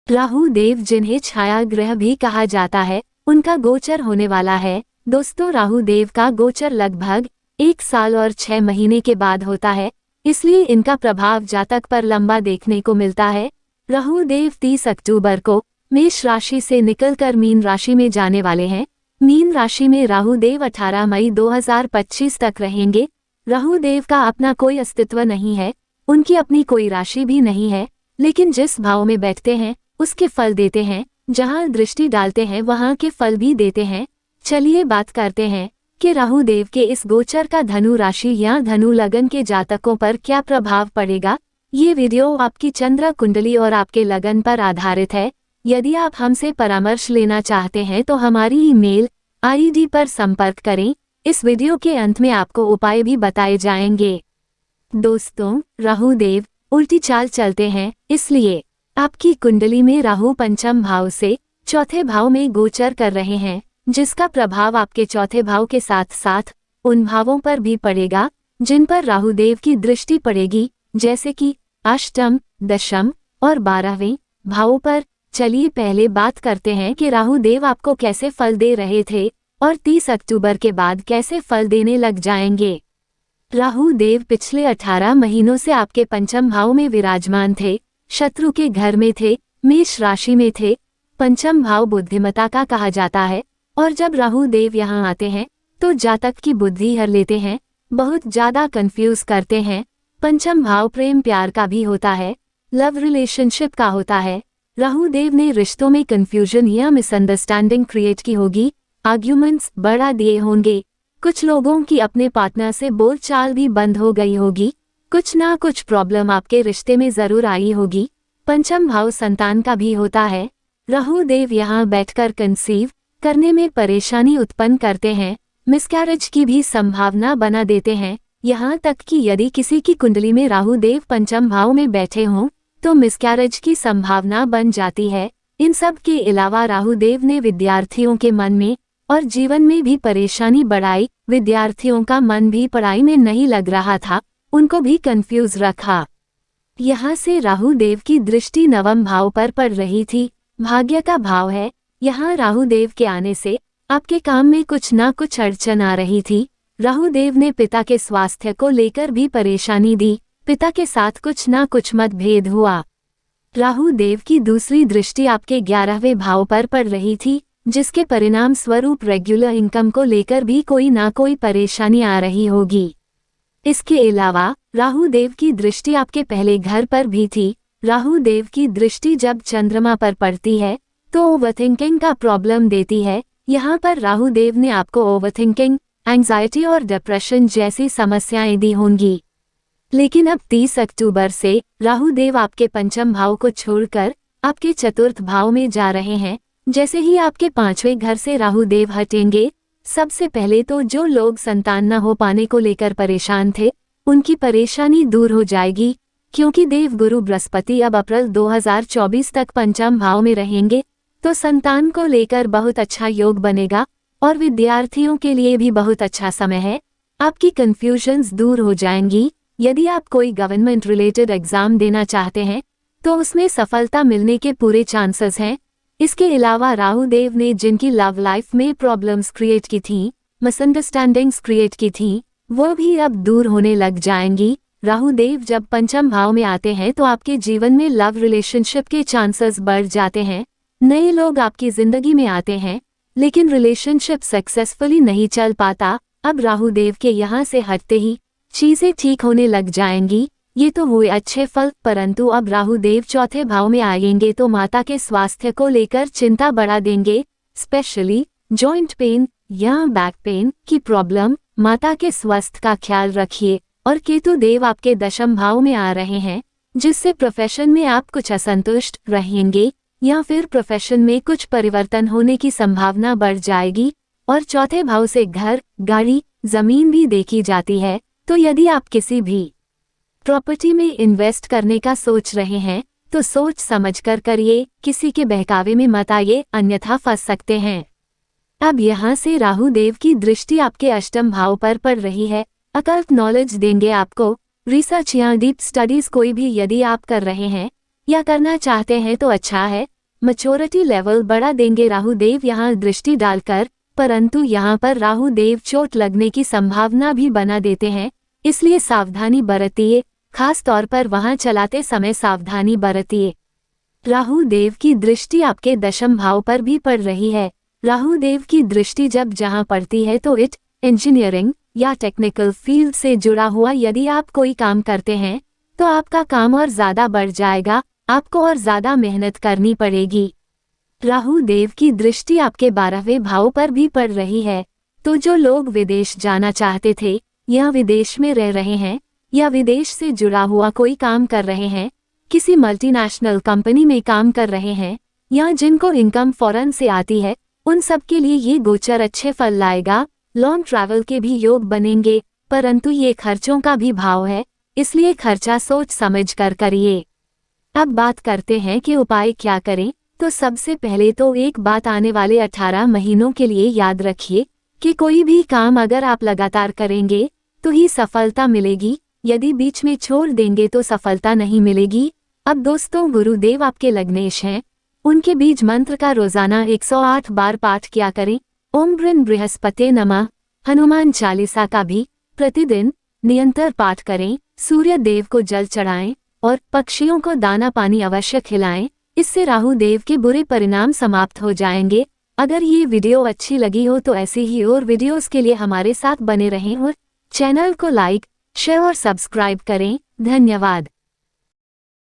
राहु देव, जिन्हें छाया ग्रह भी कहा जाता है, उनका गोचर होने वाला है। दोस्तों, राहु देव का गोचर लगभग 1 साल और 6 महीने के बाद होता है, इसलिए इनका प्रभाव जातक पर लंबा देखने को मिलता है। राहु देव 30 अक्टूबर को मेष राशि से निकलकर मीन राशि में जाने वाले हैं। मीन राशि में राहु देव 18 मई 2025 तक रहेंगे। राहु देव का अपना कोई अस्तित्व नहीं है, उनकी अपनी कोई राशि भी नहीं है, लेकिन जिस भाव में बैठते हैं उसके फल देते हैं, जहां दृष्टि डालते हैं वहां के फल भी देते हैं। चलिए बात करते हैं कि राहु देव के इस गोचर का धनु राशि या धनु लगन के जातकों पर क्या प्रभाव पड़ेगा। ये वीडियो आपकी चंद्र कुंडली और आपके लगन पर आधारित है। यदि आप हमसे परामर्श लेना चाहते हैं तो हमारी ईमेल आईडी पर संपर्क करें। इस वीडियो के अंत में आपको उपाय भी बताए जाएंगे। दोस्तों, राहु देव उल्टी चाल चलते हैं, इसलिए आपकी कुंडली में राहु पंचम भाव से चौथे भाव में गोचर कर रहे हैं, जिसका प्रभाव आपके चौथे भाव के साथ साथ उन भावों पर भी पड़ेगा जिन पर राहु देव की दृष्टि पड़ेगी, जैसे कि अष्टम, दशम और 12वें भावों पर। चलिए पहले बात करते हैं कि राहु देव आपको कैसे फल दे रहे थे और 30 अक्टूबर के बाद कैसे फल देने लग जाएंगे। राहु देव पिछले 18 महीनों से आपके पंचम भाव में विराजमान थे, शत्रु के घर में थे, मेष राशि में थे। पंचम भाव बुद्धिमता का कहा जाता है, और जब राहु देव यहाँ आते हैं तो जातक की बुद्धि हर लेते हैं, बहुत ज्यादा कंफ्यूज करते हैं। पंचम भाव प्रेम प्यार का भी होता है, लव रिलेशनशिप का होता है। राहु देव ने रिश्तों में कंफ्यूजन या मिसअंडरस्टैंडिंग क्रिएट की होगी, आर्ग्यूमेंट्स बढ़ा दिए होंगे। कुछ लोगों की अपने पार्टनर से बोलचाल भी बंद हो गई होगी, कुछ ना कुछ प्रॉब्लम आपके रिश्ते में जरूर आई होगी। पंचम भाव संतान का भी होता है। राहु देव यहाँ बैठकर कंसीव करने में परेशानी उत्पन्न करते हैं, मिसकैरेज की भी संभावना बना देते हैं। यहाँ तक कि यदि किसी की कुंडली में राहु देव पंचम भाव में बैठे हों तो मिसकैरेज की संभावना बन जाती है। इन सब के अलावा राहु देव ने विद्यार्थियों के मन में और जीवन में भी परेशानी बढ़ाई। विद्यार्थियों का मन भी पढ़ाई में नहीं लग रहा था, उनको भी कंफ्यूज रखा। यहाँ से राहु देव की दृष्टि नवम भाव पर पड़ रही थी, भाग्य का भाव है। यहाँ राहु देव के आने से आपके काम में कुछ ना कुछ अड़चन आ रही थी। राहु देव ने पिता के स्वास्थ्य को लेकर भी परेशानी दी, पिता के साथ कुछ ना कुछ मतभेद हुआ। राहु देव की दूसरी दृष्टि आपके 11वें भाव पर पड़ रही थी, जिसके परिणाम स्वरूप रेगुलर इनकम को लेकर भी कोई ना कोई परेशानी आ रही होगी। इसके अलावा राहु देव की दृष्टि आपके पहले घर पर भी थी। राहु देव की दृष्टि जब चंद्रमा पर पड़ती है तो ओवरथिंकिंग का प्रॉब्लम देती है। यहाँ पर राहु देव ने आपको ओवरथिंकिंग, एंजाइटी और डिप्रेशन जैसी समस्याएं दी होंगी। लेकिन अब 30 अक्टूबर से राहु देव आपके पंचम भाव को छोड़कर आपके चतुर्थ भाव में जा रहे हैं। जैसे ही आपके 5वें घर से राहु देव हटेंगे, सबसे पहले तो जो लोग संतान न हो पाने को लेकर परेशान थे, उनकी परेशानी दूर हो जाएगी, क्योंकि देव गुरु बृहस्पति अब अप्रैल 2024 तक पंचम भाव में रहेंगे, तो संतान को लेकर बहुत अच्छा योग बनेगा और विद्यार्थियों के लिए भी बहुत अच्छा समय है। आपकी कंफ्यूजन्स दूर हो जाएंगी। यदि आप कोई गवर्नमेंट रिलेटेड एग्जाम देना चाहते हैं तो उसमें सफलता मिलने के पूरे चांसेस हैं। इसके अलावा राहु देव ने जिनकी लव लाइफ में प्रॉब्लम्स क्रिएट की थी, मिसअंडरस्टैंडिंग्स क्रिएट की थी, वो भी अब दूर होने लग जाएंगी। राहु देव जब पंचम भाव में आते हैं तो आपके जीवन में लव रिलेशनशिप के चांसेस बढ़ जाते हैं। नए लोग आपकी जिंदगी में आते हैं, लेकिन रिलेशनशिप सक्सेसफुली नहीं चल पाता। अब राहु देव के यहाँ से हटते ही चीजें ठीक होने लग जाएंगी। ये तो हुए अच्छे फल, परंतु अब राहु देव चौथे भाव में आएंगे तो माता के स्वास्थ्य को लेकर चिंता बढ़ा देंगे, स्पेशली जॉइंट पेन या बैक पेन की प्रॉब्लम। माता के स्वास्थ्य का ख्याल रखिए। और केतु देव आपके दशम भाव में आ रहे हैं, जिससे प्रोफेशन में आप कुछ असंतुष्ट रहेंगे या फिर प्रोफेशन में कुछ परिवर्तन होने की संभावना बढ़ जाएगी। और चौथे भाव से घर, गाड़ी, जमीन भी देखी जाती है। तो यदि आप किसी भी प्रॉपर्टी में इन्वेस्ट करने का सोच रहे हैं तो सोच समझकर करिए, किसी के बहकावे में मत आइए, अन्यथा फंस सकते हैं। अब यहाँ से राहु देव की दृष्टि आपके अष्टम भाव पर पड़ रही है। अकल्ट नॉलेज देंगे आपको। रिसर्च या डीप स्टडीज कोई भी यदि आप कर रहे हैं या करना चाहते हैं तो अच्छा है। मैच्योरिटी लेवल बढ़ा देंगे राहु देव यहाँ दृष्टि डालकर, परंतु यहाँ पर राहु देव चोट लगने की संभावना भी बना देते हैं, इसलिए सावधानी बरतिए, खास तौर पर वहां चलाते समय सावधानी बरतिए। राहु देव की दृष्टि आपके दशम भाव पर भी पड़ रही है। राहु देव की दृष्टि जब जहां पड़ती है तो इंजीनियरिंग या टेक्निकल फील्ड से जुड़ा हुआ यदि आप कोई काम करते हैं तो आपका काम और ज्यादा बढ़ जाएगा, आपको और ज्यादा मेहनत करनी पड़ेगी। राहु देव की दृष्टि आपके 12वें भाव पर भी पड़ रही है, तो जो लोग विदेश जाना चाहते थे या विदेश में रह रहे हैं या विदेश से जुड़ा हुआ कोई काम कर रहे हैं, किसी मल्टीनेशनल कंपनी में काम कर रहे हैं या जिनको इनकम फॉरेन से आती है, उन सब के लिए ये गोचर अच्छे फल लाएगा। लॉन्ग ट्रैवल के भी योग बनेंगे, परंतु ये खर्चों का भी भाव है, इसलिए खर्चा सोच समझ कर करिए। अब बात करते हैं कि उपाय क्या करें। तो सबसे पहले तो एक बात आने वाले 18 महीनों के लिए याद रखिए कि कोई भी काम अगर आप लगातार करेंगे तो ही सफलता मिलेगी, यदि बीच में छोड़ देंगे तो सफलता नहीं मिलेगी। अब दोस्तों, गुरुदेव आपके लग्नेश हैं, उनके बीज मंत्र का रोजाना 108 बार पाठ किया करें। ओम ब्रह्म बृहस्पते नमः। हनुमान चालीसा का भी प्रतिदिन निरंतर पाठ करें। सूर्य देव को जल चढ़ाएं और पक्षियों को दाना पानी अवश्य खिलाएं, इससे राहु देव के बुरे परिणाम समाप्त हो जाएंगे। अगर ये वीडियो अच्छी लगी हो तो ऐसी ही और वीडियोस के लिए हमारे साथ बने रहें और चैनल को लाइक, शेयर और सब्सक्राइब करें। धन्यवाद।